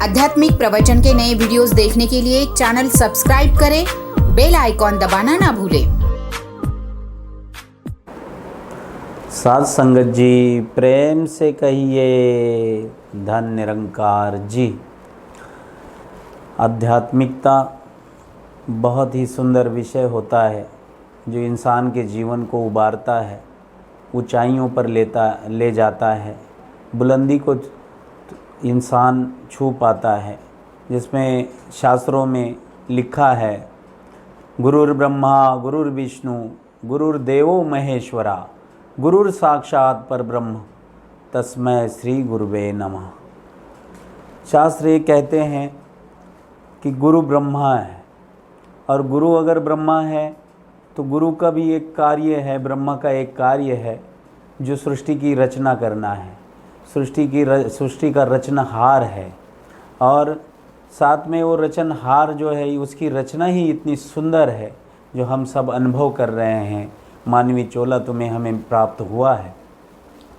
आध्यात्मिक प्रवचन के नए वीडियोस देखने के लिए चैनल सब्सक्राइब करें, बेल आइकॉन दबाना ना भूलें। साध संगत जी, प्रेम से कहिए धन निरंकार जी। आध्यात्मिकता बहुत ही सुंदर विषय होता है जो इंसान के जीवन को उबारता है, ऊंचाइयों पर ले जाता है, बुलंदी को इंसान छू पाता है। जिसमें शास्त्रों में लिखा है, गुरुर् ब्रह्मा गुरुर्विष्णु गुरुर्देवो महेश्वरा गुरुर साक्षात परब्रह्म तस्मै श्री गुरुवे नमः। शास्त्र ये कहते हैं कि गुरु ब्रह्मा है, और गुरु अगर ब्रह्मा है तो गुरु का भी एक कार्य है, ब्रह्मा का एक कार्य है जो सृष्टि की रचना करना है। सृष्टि का रचनहार है, और साथ में वो रचनहार जो है उसकी रचना ही इतनी सुंदर है जो हम सब अनुभव कर रहे हैं। मानवी चोला तुम्हें हमें प्राप्त हुआ है,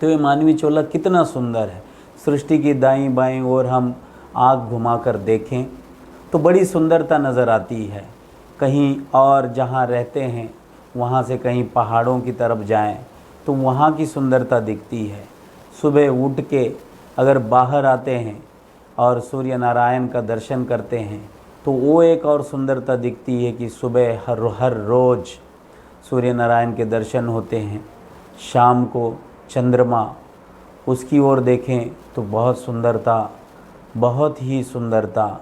तो ये मानवी चोला कितना सुंदर है। सृष्टि की दाईं बाईं ओर हम आँख घुमाकर देखें तो बड़ी सुंदरता नज़र आती है। कहीं और जहाँ रहते हैं वहाँ से कहीं पहाड़ों की तरफ जाएं तो वहाँ की सुंदरता दिखती है। सुबह उठ के अगर बाहर आते हैं और सूर्य नारायण का दर्शन करते हैं तो वो एक और सुंदरता दिखती है कि सुबह हर रोज़ सूर्य नारायण के दर्शन होते हैं। शाम को चंद्रमा, उसकी ओर देखें तो बहुत ही सुंदरता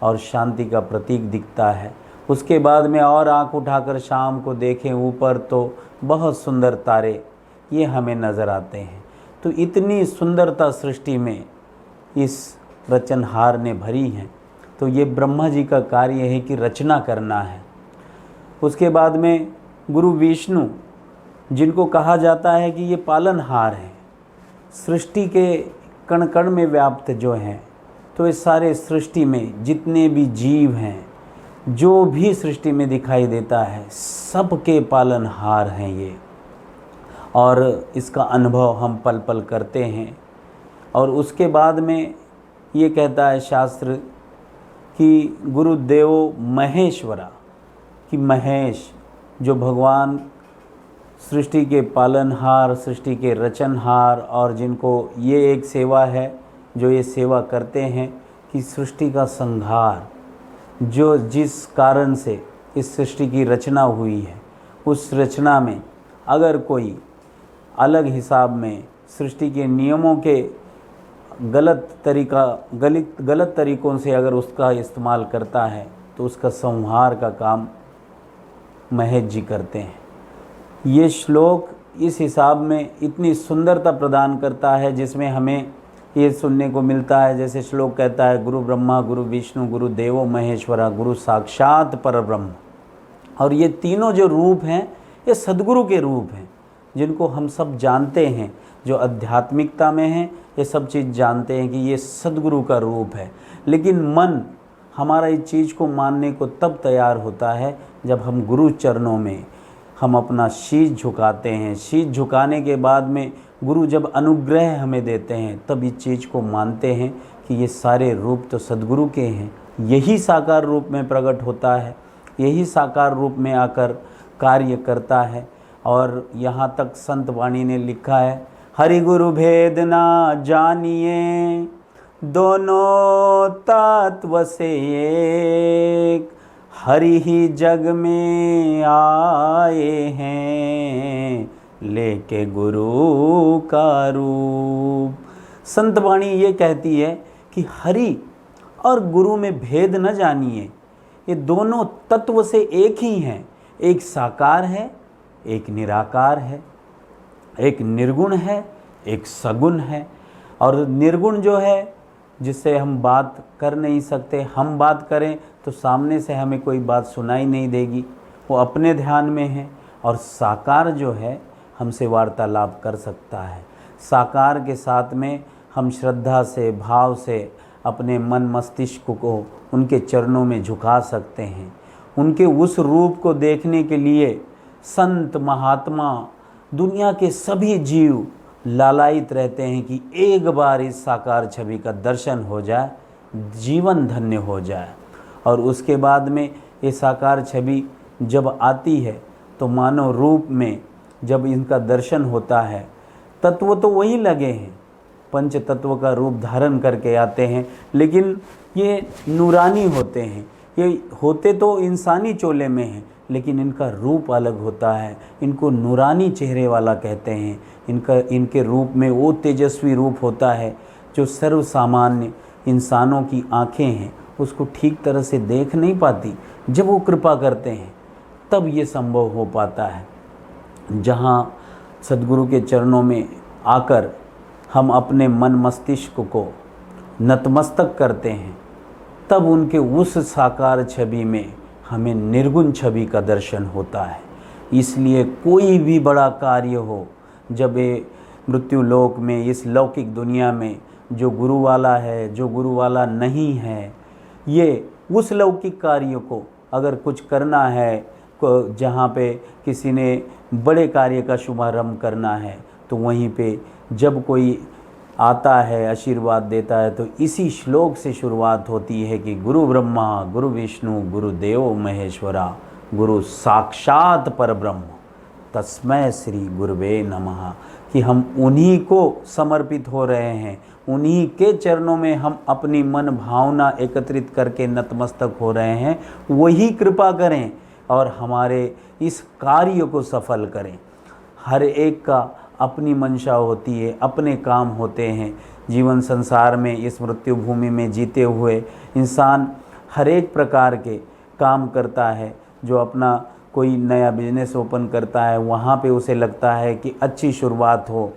और शांति का प्रतीक दिखता है। उसके बाद में और आँख उठाकर शाम को देखें ऊपर तो बहुत सुंदर तारे ये हमें नज़र आते हैं। तो इतनी सुंदरता सृष्टि में इस रचनहार ने भरी है। तो ये ब्रह्मा जी का कार्य है कि रचना करना है। उसके बाद में गुरु विष्णु, जिनको कहा जाता है कि ये पालनहार हैं, सृष्टि के कण कण में व्याप्त जो हैं। तो इस सारे सृष्टि में जितने भी जीव हैं, जो भी सृष्टि में दिखाई देता है, सबके पालनहार हैं ये। और इसका अनुभव हम पल पल करते हैं। और उसके बाद में ये कहता है शास्त्र कि गुरुदेवो महेश्वरा, कि महेश जो भगवान सृष्टि के पालनहार, सृष्टि के रचनहार, और जिनको ये एक सेवा है जो ये सेवा करते हैं कि सृष्टि का संहार, जो जिस कारण से इस सृष्टि की रचना हुई है, उस रचना में अगर कोई अलग हिसाब में सृष्टि के नियमों के गलत तरीक़ों से अगर उसका इस्तेमाल करता है तो उसका संहार का काम महेश जी करते हैं। ये श्लोक इस हिसाब में इतनी सुंदरता प्रदान करता है जिसमें हमें ये सुनने को मिलता है। जैसे श्लोक कहता है, गुरु ब्रह्मा गुरु विष्णु गुरु देवो महेश्वरा गुरु साक्षात परब्रह्म। और ये तीनों जो रूप हैं ये सद्गुरु के रूप हैं, जिनको हम सब जानते हैं। जो आध्यात्मिकता में हैं ये सब चीज़ जानते हैं कि ये सद्गुरु का रूप है। लेकिन मन हमारा इस चीज़ को मानने को तब तैयार होता है जब हम गुरु चरणों में हम अपना शीश झुकाते हैं। शीश झुकाने के बाद में गुरु जब अनुग्रह हमें देते हैं तब इस चीज़ को मानते हैं कि ये सारे रूप तो सद्गुरु के हैं। यही साकार रूप में प्रकट होता है, यही साकार रूप में आकर कार्य करता है। और यहाँ तक संत वाणी ने लिखा है, हरि गुरु भेद ना जानिए दोनों तत्व से एक, हरि ही जग में आए हैं लेके गुरु का रूप। संत वाणी ये कहती है कि हरि और गुरु में भेद न जानिए, ये दोनों तत्व से एक ही हैं। एक साकार है, एक निराकार है, एक निर्गुण है, एक सगुण है। और निर्गुण जो है जिससे हम बात कर नहीं सकते, हम बात करें तो सामने से हमें कोई बात सुनाई नहीं देगी, वो अपने ध्यान में है। और साकार जो है हमसे वार्तालाप कर सकता है। साकार के साथ में हम श्रद्धा से, भाव से अपने मन मस्तिष्क को उनके चरणों में झुका सकते हैं। उनके उस रूप को देखने के लिए संत महात्मा, दुनिया के सभी जीव लालायित रहते हैं कि एक बार इस साकार छवि का दर्शन हो जाए जीवन धन्य हो जाए। और उसके बाद में ये साकार छवि जब आती है तो मानव रूप में जब इनका दर्शन होता है, तत्व तो वही लगे हैं, पंच तत्व का रूप धारण करके आते हैं, लेकिन ये नूरानी होते हैं। ये होते तो इंसानी चोले में हैं, लेकिन इनका रूप अलग होता है। इनको नूरानी चेहरे वाला कहते हैं। इनके रूप में वो तेजस्वी रूप होता है जो सर्व सामान्य इंसानों की आँखें हैं उसको ठीक तरह से देख नहीं पाती। जब वो कृपा करते हैं तब ये संभव हो पाता है। जहाँ सद्गुरु के चरणों में आकर हम अपने मन मस्तिष्क को नतमस्तक करते हैं, तब उनके उस साकार छवि में हमें निर्गुण छवि का दर्शन होता है। इसलिए कोई भी बड़ा कार्य हो, जब ये मृत्यु लोक में, इस लौकिक दुनिया में जो गुरु वाला है, जो गुरु वाला नहीं है, ये उस लौकिक कार्य को अगर कुछ करना है, जहाँ पे किसी ने बड़े कार्य का शुभारंभ करना है, तो वहीं पे जब कोई आता है आशीर्वाद देता है तो इसी श्लोक से शुरुआत होती है कि गुरु ब्रह्मा गुरु विष्णु गुरुदेव महेश्वरा गुरु साक्षात परब्रह्म तस्मै श्री गुरुवे नमः। कि हम उन्हीं को समर्पित हो रहे हैं, उन्हीं के चरणों में हम अपनी मन भावना एकत्रित करके नतमस्तक हो रहे हैं। वही कृपा करें और हमारे इस कार्य को सफल करें। हर एक का अपनी मंशा होती है, अपने काम होते हैं। जीवन संसार में, इस मृत्यु भूमि में जीते हुए इंसान हर एक प्रकार के काम करता है। जो अपना कोई नया बिजनेस ओपन करता है, वहाँ पे उसे लगता है कि अच्छी शुरुआत हो,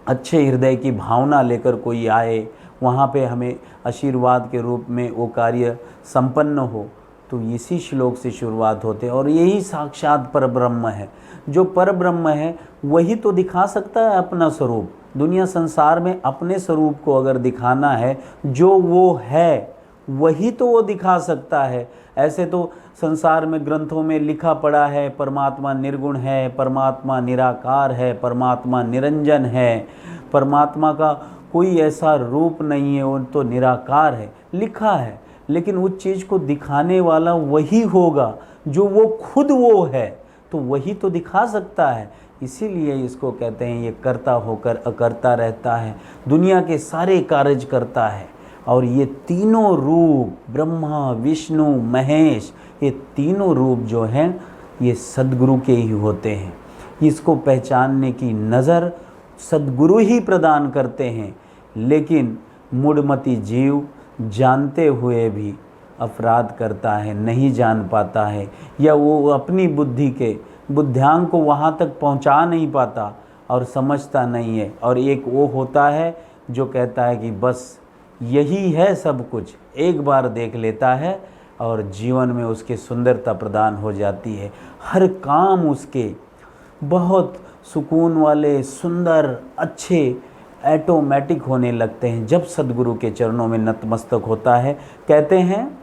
अच्छे हृदय की भावना लेकर कोई आए, वहाँ पे हमें आशीर्वाद के रूप में वो कार्य संपन्न हो। तो इसी श्लोक से शुरुआत होते हैं। और यही साक्षात परब्रह्म है। जो परब्रह्म है वही तो दिखा सकता है अपना स्वरूप। दुनिया संसार में अपने स्वरूप को अगर दिखाना है, जो वो है वही तो वो दिखा सकता है। ऐसे तो संसार में ग्रंथों में लिखा पड़ा है परमात्मा निर्गुण है, परमात्मा निराकार है, परमात्मा निरंजन है, परमात्मा का कोई ऐसा रूप नहीं है, वो तो निराकार है, लिखा है। लेकिन उस चीज़ को दिखाने वाला वही होगा जो वो खुद वो है, तो वही तो दिखा सकता है। इसीलिए इसको कहते हैं ये कर्ता होकर अकर्ता रहता है, दुनिया के सारे कार्य करता है। और ये तीनों रूप ब्रह्मा विष्णु महेश, ये तीनों रूप जो हैं ये सद्गुरु के ही होते हैं। इसको पहचानने की नज़र सद्गुरु ही प्रदान करते हैं। लेकिन मूढ़मती जीव जानते हुए भी अपराध करता है, नहीं जान पाता है, या वो अपनी बुद्धि के बुद्धियांक को वहाँ तक पहुँचा नहीं पाता और समझता नहीं है। और एक वो होता है जो कहता है कि बस यही है सब कुछ, एक बार देख लेता है और जीवन में उसके सुंदरता प्रदान हो जाती है। हर काम उसके बहुत सुकून वाले, सुंदर, अच्छे, ऐटोमेटिक होने लगते हैं जब सद्गुरु के चरणों में नतमस्तक होता है। कहते हैं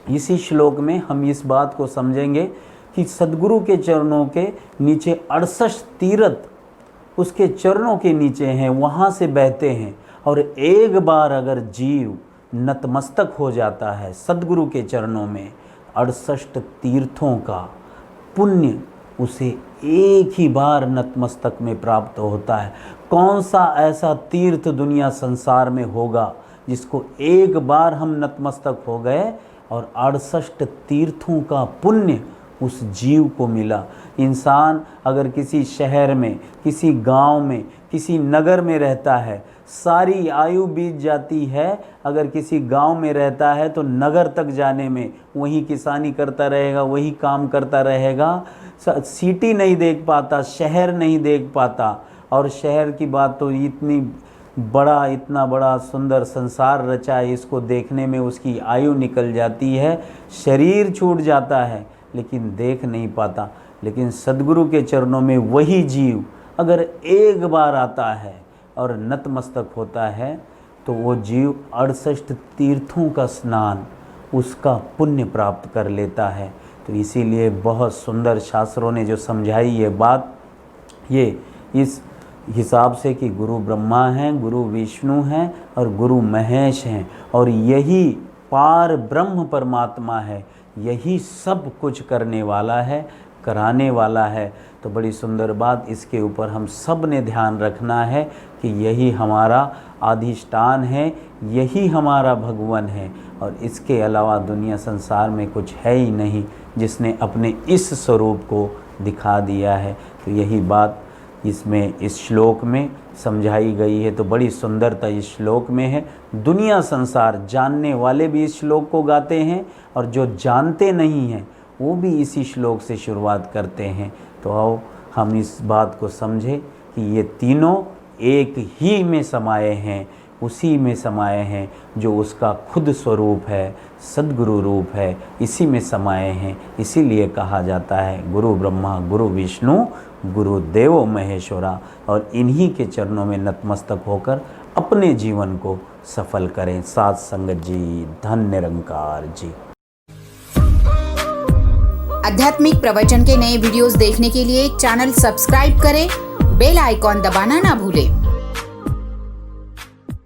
इसी श्लोक में हम इस बात को समझेंगे कि सद्गुरु के चरणों के नीचे 68 तीर्थ उसके चरणों के नीचे हैं, वहाँ से बहते हैं। और एक बार अगर जीव नतमस्तक हो जाता है सद्गुरु के चरणों में, 68 तीर्थों का पुण्य उसे एक ही बार नतमस्तक में प्राप्त होता है। कौन सा ऐसा तीर्थ दुनिया संसार में होगा जिसको एक बार हम नतमस्तक हो गए और 68 तीर्थों का पुण्य उस जीव को मिला। इंसान अगर किसी शहर में, किसी गांव में, किसी नगर में रहता है, सारी आयु बीत जाती है। अगर किसी गांव में रहता है तो नगर तक जाने में वहीं किसानी करता रहेगा, वही काम करता रहेगा, सिटी नहीं देख पाता, शहर नहीं देख पाता। और शहर की बात तो इतना बड़ा सुंदर संसार रचा है, इसको देखने में उसकी आयु निकल जाती है, शरीर छूट जाता है, लेकिन देख नहीं पाता। लेकिन सद्गुरु के चरणों में वही जीव अगर एक बार आता है और नतमस्तक होता है तो वो जीव 68 तीर्थों का स्नान, उसका पुण्य प्राप्त कर लेता है। तो इसीलिए बहुत सुंदर शास्त्रों ने जो समझाई ये बात, ये इस हिसाब से कि गुरु ब्रह्मा हैं, गुरु विष्णु हैं और गुरु महेश हैं, और यही पार ब्रह्म परमात्मा है, यही सब कुछ करने वाला है, कराने वाला है। तो बड़ी सुंदर बात, इसके ऊपर हम सब ने ध्यान रखना है कि यही हमारा अधिष्ठान है, यही हमारा भगवान है, और इसके अलावा दुनिया संसार में कुछ है ही नहीं जिसने अपने इस स्वरूप को दिखा दिया है। तो यही बात इसमें इस श्लोक में समझाई गई है। तो बड़ी सुंदरता इस श्लोक में है। दुनिया संसार जानने वाले भी इस श्लोक को गाते हैं, और जो जानते नहीं हैं वो भी इसी श्लोक से शुरुआत करते हैं। तो आओ हम इस बात को समझें कि ये तीनों एक ही में समाये हैं, उसी में समाये हैं जो उसका खुद स्वरूप है, सद्गुरु रूप है, इसी में समाये हैं। इसीलिए कहा जाता है गुरु ब्रह्मा गुरु विष्णु गुरुदेव महेश्वरा, और इन्हीं के चरणों में नतमस्तक होकर अपने जीवन को सफल करें। साथ संगत जी, धन निरंकार जी। आध्यात्मिक प्रवचन के नए वीडियोस देखने के लिए चैनल सब्सक्राइब करें, बेल आइकॉन दबाना ना भूलें।